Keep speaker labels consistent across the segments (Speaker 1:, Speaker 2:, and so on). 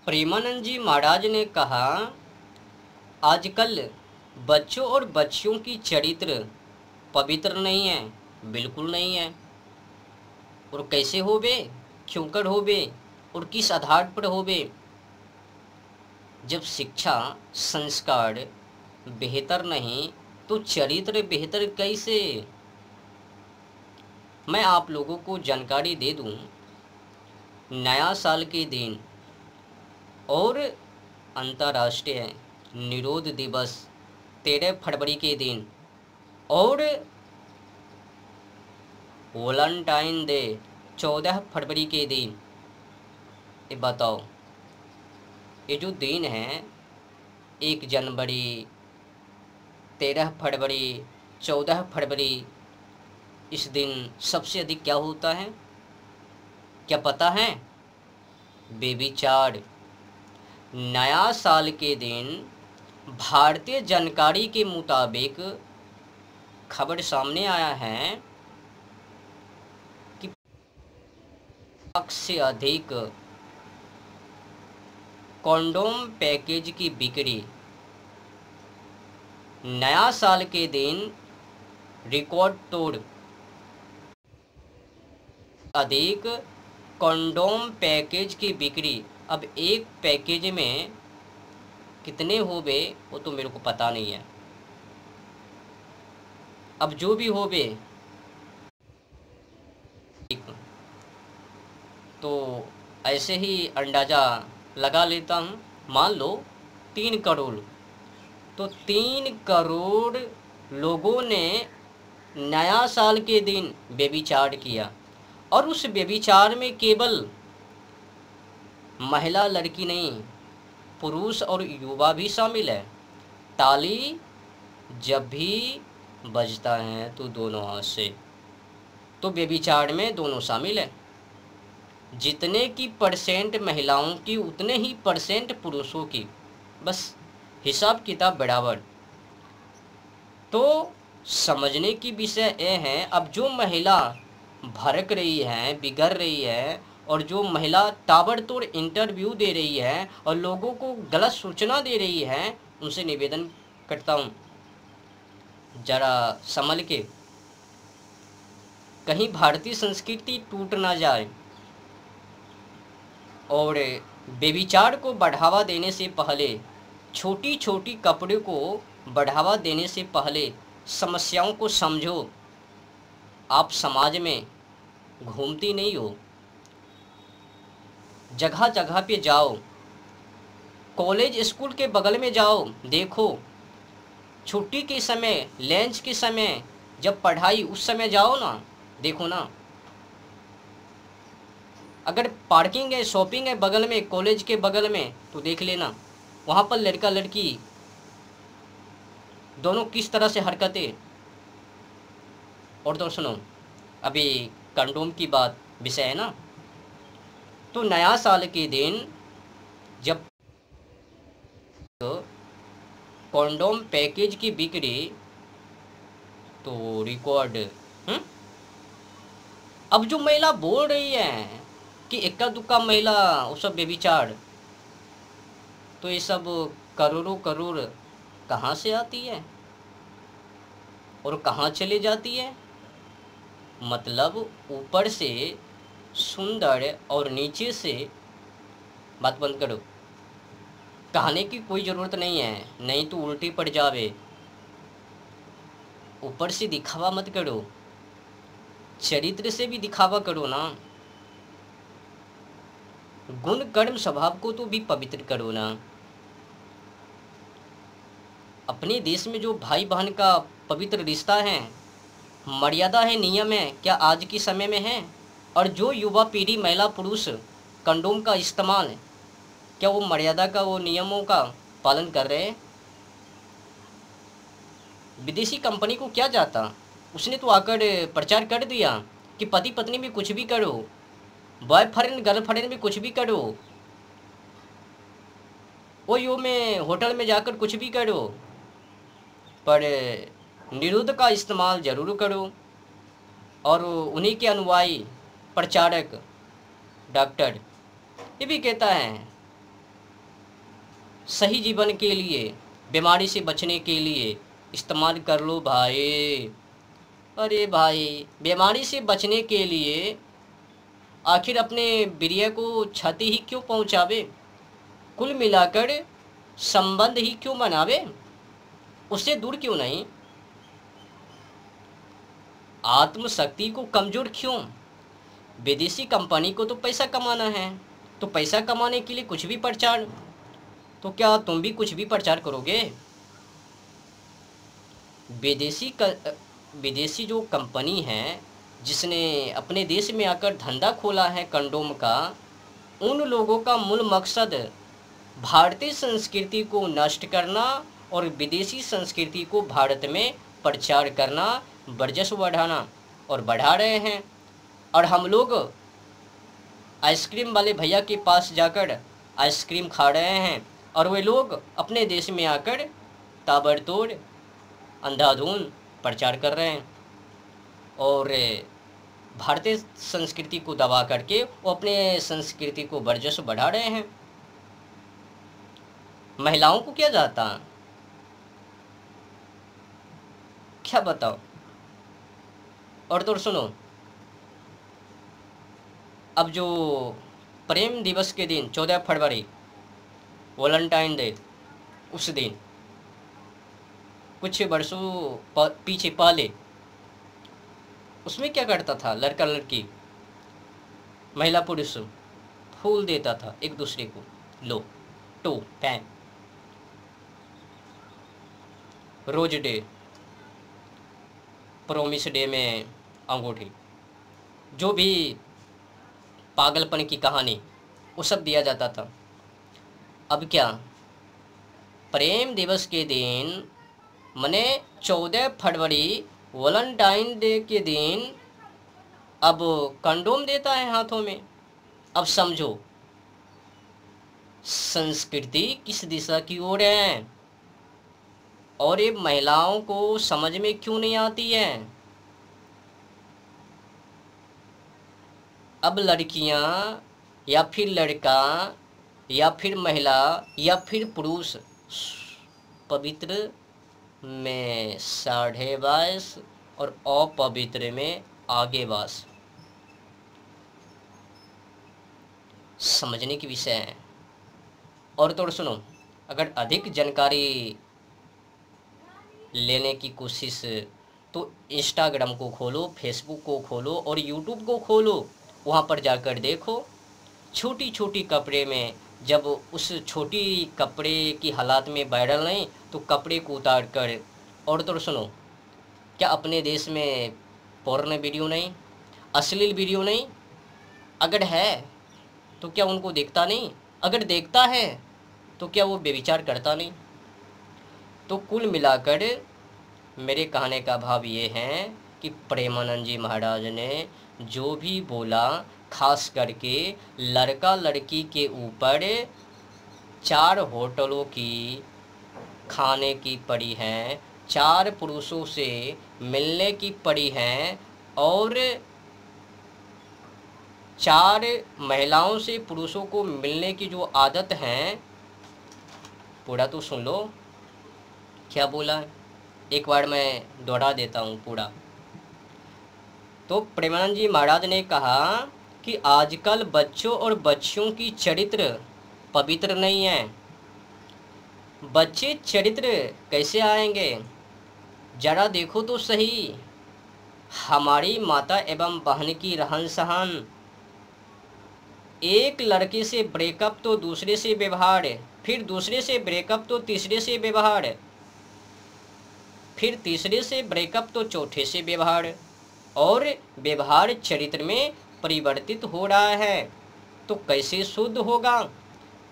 Speaker 1: प्रेमानंद जी महाराज ने कहा, आजकल बच्चों और बच्चियों की चरित्र पवित्र नहीं है, बिल्कुल नहीं है। और कैसे होवे, क्यों कर होवे और किस आधार पर होवे? जब शिक्षा संस्कार बेहतर नहीं तो चरित्र बेहतर कैसे? मैं आप लोगों को जानकारी दे दूं, नया साल के दिन और अंतर्राष्ट्रीय निरोध दिवस 13 फरवरी के दिन और वैलेंटाइन डे 14 फरवरी के दिन, ये बताओ, ये जो दिन है 1 जनवरी, 13 फरवरी, 14 फरवरी, इस दिन सबसे अधिक क्या होता है? क्या पता है? बेविचार। नया साल के दिन भारतीय जानकारी के मुताबिक खबर सामने आया है कि लाख से अधिक कॉन्डोम पैकेज की बिक्री नया साल के दिन रिकॉर्ड तोड़। अधिक कॉन्डोम पैकेज की बिक्री। अब एक पैकेज में कितने होवे वो तो मेरे को पता नहीं है। अब जो भी होवे, तो ऐसे ही अंदाज़ा लगा लेता हूँ। मान लो 3 करोड़, तो 3 करोड़ लोगों ने नया साल के दिन व्यभिचार किया, और उस व्यभिचार में केवल महिला लड़की नहीं, पुरुष और युवा भी शामिल है। ताली जब भी बजता है तो दोनों हाथ से, तो व्यभिचार में दोनों शामिल है। जितने की परसेंट महिलाओं की उतने ही परसेंट पुरुषों की, बस हिसाब किताब बराबर। तो समझने की विषय यह है, अब जो महिला भड़क रही है, बिगड़ रही है, और जो महिला ताबड़तोड़ इंटरव्यू दे रही है और लोगों को गलत सूचना दे रही है, उनसे निवेदन करता हूँ, जरा संभल के, कहीं भारतीय संस्कृति टूट ना जाए। और व्यभिचार को बढ़ावा देने से पहले, छोटी छोटी कपड़े को बढ़ावा देने से पहले समस्याओं को समझो। आप समाज में घूमती नहीं हो, जगह जगह पे जाओ, कॉलेज स्कूल के बगल में जाओ, देखो छुट्टी के समय, लंच के समय, जब पढ़ाई उस समय जाओ ना, देखो ना। अगर पार्किंग है, शॉपिंग है बगल में, कॉलेज के बगल में, तो देख लेना वहाँ पर लड़का लड़की दोनों किस तरह से हरकतें। और तो सुनो, अभी कंडोम की बात विषय है ना, तो नया साल के दिन जब कॉन्डोम पैकेज की बिक्री तो रिकॉर्ड। अब जो महिला बोल रही है कि इक्का दुक्का महिला वो सब बेविचार, तो ये सब करोड़ों करोड़ कहाँ से आती है और कहाँ चले जाती है? मतलब ऊपर से सुंदर और नीचे से, बात बंद करो, कहने की कोई ज़रूरत नहीं है, नहीं तो उल्टी पड़ जावे। ऊपर से दिखावा मत करो, चरित्र से भी दिखावा करो ना। गुण कर्म स्वभाव को तो भी पवित्र करो ना। अपने देश में जो भाई बहन का पवित्र रिश्ता है, मर्यादा है, नियम है, क्या आज के समय में है? और जो युवा पीढ़ी, महिला पुरुष कंडोम का इस्तेमाल, क्या वो मर्यादा का, वो नियमों का पालन कर रहे हैं? विदेशी कंपनी को क्या जाता, उसने तो आकर प्रचार कर दिया कि पति पत्नी में कुछ भी करो, बॉयफ्रेंड गर्लफ्रेंड में कुछ भी करो, वो यो में होटल में जाकर कुछ भी करो, पर निरोध का इस्तेमाल ज़रूर करो। और उन्हीं के अनुयायी प्रचारक डॉक्टर ये भी कहता है सही जीवन के लिए, बीमारी से बचने के लिए इस्तेमाल कर लो भाई। अरे भाई, बीमारी से बचने के लिए आखिर अपने वीर्य को क्षति ही क्यों पहुंचावे? कुल मिलाकर संबंध ही क्यों बनावे? उससे दूर क्यों नहीं? आत्मशक्ति को कमजोर क्यों? विदेशी कंपनी को तो पैसा कमाना है, तो पैसा कमाने के लिए कुछ भी प्रचार। तो क्या तुम भी कुछ भी प्रचार करोगे? विदेशी जो कंपनी है जिसने अपने देश में आकर धंधा खोला है कंडोम का, उन लोगों का मूल मकसद भारतीय संस्कृति को नष्ट करना और विदेशी संस्कृति को भारत में प्रचार करना, वर्चस्व बढ़ाना, और बढ़ा रहे हैं। और हम लोग आइसक्रीम वाले भैया के पास जाकर आइसक्रीम खा रहे हैं और वे लोग अपने देश में आकर ताबड़तोड़ अंधाधुंध प्रचार कर रहे हैं और भारतीय संस्कृति को दबा करके वो अपने संस्कृति को वर्चस्व बढ़ा रहे हैं। महिलाओं को क्या जाता, क्या बताओ। और तो सुनो, अब जो प्रेम दिवस के दिन 14 फरवरी वैलेंटाइन डे, उस दिन कुछ वर्षों पीछे पहले उसमें क्या करता था लड़का लड़की, महिला पुरुष फूल देता था एक दूसरे को, लो टू पैन, रोज डे, प्रोमिस डे में अंगूठी, जो भी पागलपन की कहानी वो सब दिया जाता था। अब क्या प्रेम दिवस के दिन मने 14 फरवरी वैलेंटाइन डे के दिन अब कंडोम देता है हाथों में। अब समझो संस्कृति किस दिशा की ओर है और ये महिलाओं को समझ में क्यों नहीं आती है। अब लड़कियां या फिर लड़का या फिर महिला या फिर पुरुष पवित्र में 22.5 और अपवित्र में आगे वास, समझने की विषय है। और तो सुनो, अगर अधिक जानकारी लेने की कोशिश तो इंस्टाग्राम को खोलो, फेसबुक को खोलो और यूट्यूब को खोलो, वहाँ पर जाकर देखो छोटी छोटी कपड़े में, जब उस छोटी कपड़े की हालात में वायरल नहीं तो कपड़े को उतार कर। और तो सुनो, क्या अपने देश में पोर्न वीडियो नहीं, अश्लील वीडियो नहीं? अगर है तो क्या उनको देखता नहीं? अगर देखता है तो क्या वो व्यभिचार करता नहीं? तो कुल मिलाकर मेरे कहने का भाव ये है कि प्रेमानंद जी महाराज ने जो भी बोला, खास करके लड़का लड़की के ऊपर 4 होटलों की खाने की पड़ी है, 4 पुरुषों से मिलने की पड़ी है और 4 महिलाओं से पुरुषों को मिलने की जो आदत है, पूरा तो सुन लो क्या बोला, एक बार मैं दोहरा देता हूँ पूरा। तो प्रेमानंद जी महाराज ने कहा कि आजकल बच्चों और बच्चियों की चरित्र पवित्र नहीं है। बच्चे चरित्र कैसे आएंगे? जरा देखो तो सही, हमारी माता एवं बहन की रहन सहन, एक लड़के से ब्रेकअप तो दूसरे से व्यवहार, फिर दूसरे से ब्रेकअप तो तीसरे से व्यवहार, फिर तीसरे से ब्रेकअप तो चौथे से व्यवहार, और व्यवहार चरित्र में परिवर्तित हो रहा है। तो कैसे शुद्ध होगा?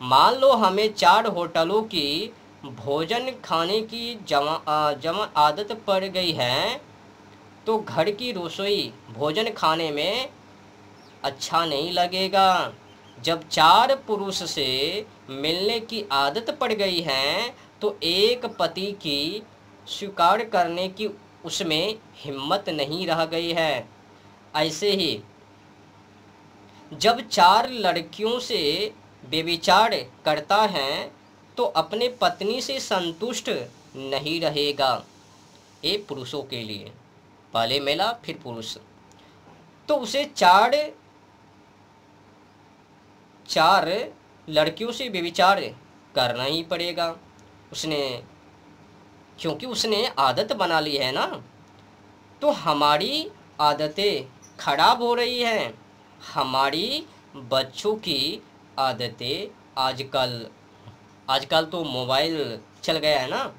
Speaker 1: मान लो हमें 4 होटलों की भोजन खाने की जमा आदत पड़ गई है, तो घर की रसोई भोजन खाने में अच्छा नहीं लगेगा। जब 4 पुरुष से मिलने की आदत पड़ गई है तो एक पति की स्वीकार करने की उसमें हिम्मत नहीं रह गई है। ऐसे ही जब 4 लड़कियों से व्यभिचार करता है तो तो अपने पत्नी से संतुष्ट नहीं रहेगा। ये पुरुषों के लिए, पहले महिला फिर पुरुष। तो उसे चार लड़कियों से व्यभिचार करना ही पड़ेगा उसने, क्योंकि उसने आदत बना ली है ना। तो हमारी आदतें खराब हो रही हैं, हमारी बच्चों की आदतें आजकल तो मोबाइल चल गया है ना,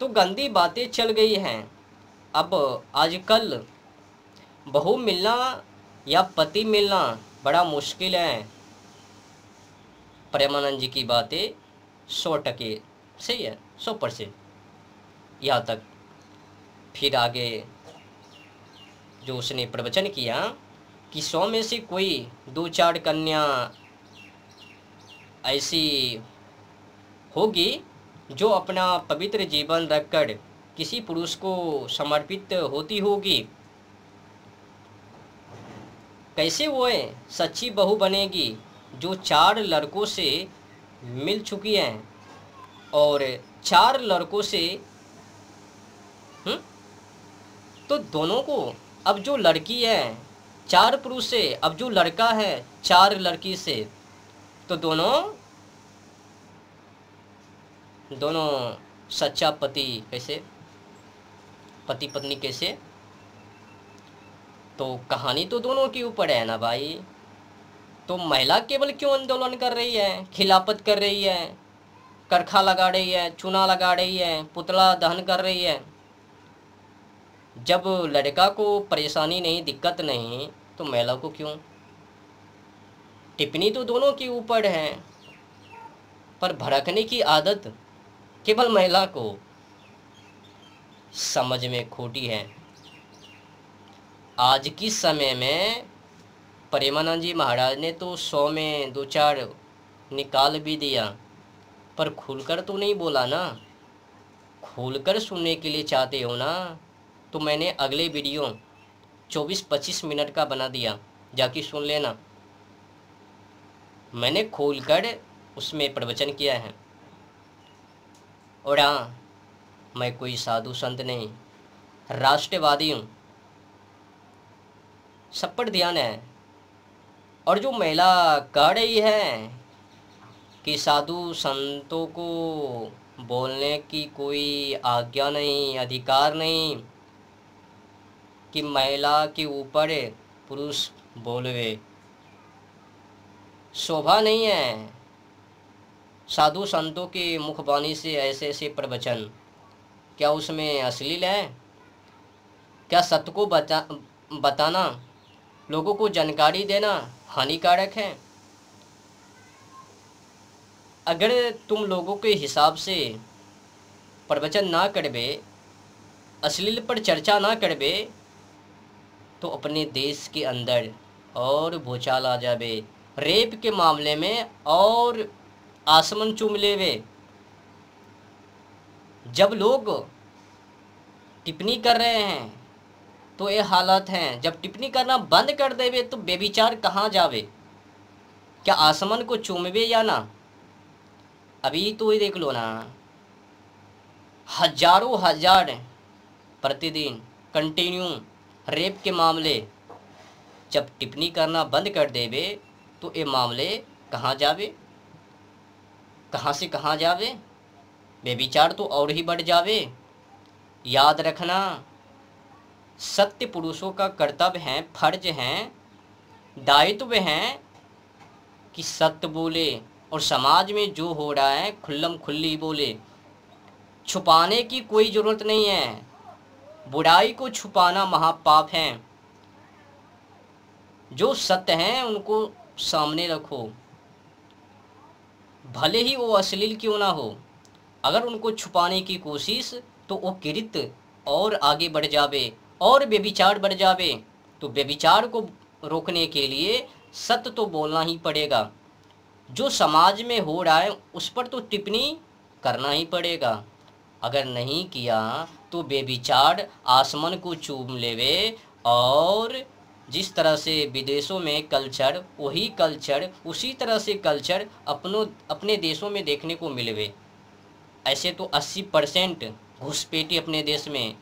Speaker 1: तो गंदी बातें चल गई हैं। अब आजकल बहू मिलना या पति मिलना बड़ा मुश्किल है। प्रेमानंद जी की बातें 100% सही है, 100% यहाँ तक। फिर आगे जो उसने प्रवचन किया कि 100 में से कोई 2-4 कन्या ऐसी होगी जो अपना पवित्र जीवन रखकर किसी पुरुष को समर्पित होती होगी। कैसे वो सच्ची बहू बनेगी जो 4 लड़कों से मिल चुकी हैं और 4 लड़कों से तो दोनों को, अब जो लड़की है 4 पुरुष से, अब जो लड़का है 4 लड़की से, तो दोनों सच्चा पति कैसे, पति पत्नी कैसे? तो कहानी तो दोनों के ऊपर है ना भाई। तो महिला केवल क्यों आंदोलन कर रही है, खिलाफत कर रही है, करखा लगा रही है, चूना लगा रही है, पुतला दहन कर रही है? जब लड़का को परेशानी नहीं, दिक्कत नहीं, तो महिला को क्यों? टिप्पणी तो दोनों के ऊपर है, पर भड़कने की आदत केवल महिला को समझ में खोटी है। आज की समय में प्रेमानंद जी महाराज ने तो 100 में 2-4 निकाल भी दिया, पर खुलकर तो नहीं बोला ना। खुलकर सुनने के लिए चाहते हो ना, तो मैंने अगले वीडियो 24-25 मिनट का बना दिया, जाके सुन लेना। मैंने खोलकर उसमें प्रवचन किया है। और हाँ, मैं कोई साधु संत नहीं, राष्ट्रवादी हूँ, सब पर ध्यान है। और जो महिला कह रही है कि साधु संतों को बोलने की कोई आज्ञा नहीं, अधिकार नहीं कि महिला के ऊपर पुरुष बोलवे, शोभा नहीं है साधु संतों के मुखबानी से ऐसे ऐसे प्रवचन। क्या उसमें अश्लील है? क्या सत्य को बताना, लोगों को जानकारी देना हानिकारक है? अगर तुम लोगों के हिसाब से प्रवचन ना करबे, अश्लील पर चर्चा ना करबे, तो अपने देश के अंदर और भूचाल आ जावे, रेप के मामले में और आसमान चूम लेवे। जब लोग टिप्पणी कर रहे हैं तो ये हालत हैं, जब टिप्पणी करना बंद कर देवे तो बेविचार कहाँ जावे? क्या आसमान को चूमवे या ना? अभी तो ये देख लो ना, हजारों हजार प्रतिदिन कंटिन्यू रेप के मामले, जब टिप्पणी करना बंद कर देवे तो ये मामले कहाँ जावे, कहाँ से कहाँ जावे? बेविचार तो और ही बढ़ जावे। याद रखना, सत्य पुरुषों का कर्तव्य है, फर्ज है, दायित्व है कि सत्य बोले और समाज में जो हो रहा है खुल्लम खुल्ली बोले। छुपाने की कोई ज़रूरत नहीं है, बुराई को छुपाना महापाप है। जो सत्य हैं उनको सामने रखो, भले ही वो अश्लील क्यों ना हो। अगर उनको छुपाने की कोशिश, तो वो कृत्य और आगे बढ़ जावे और व्यभिचार बढ़ जावे। तो व्यभिचार को रोकने के लिए सत्य तो बोलना ही पड़ेगा। जो समाज में हो रहा है उस पर तो टिप्पणी करना ही पड़ेगा। अगर नहीं किया तो व्यभिचार आसमान को चूम लेवे, और जिस तरह से विदेशों में कल्चर, वही कल्चर, उसी तरह से कल्चर अपने देशों में देखने को मिलवे। ऐसे तो 80% घुसपैठी अपने देश में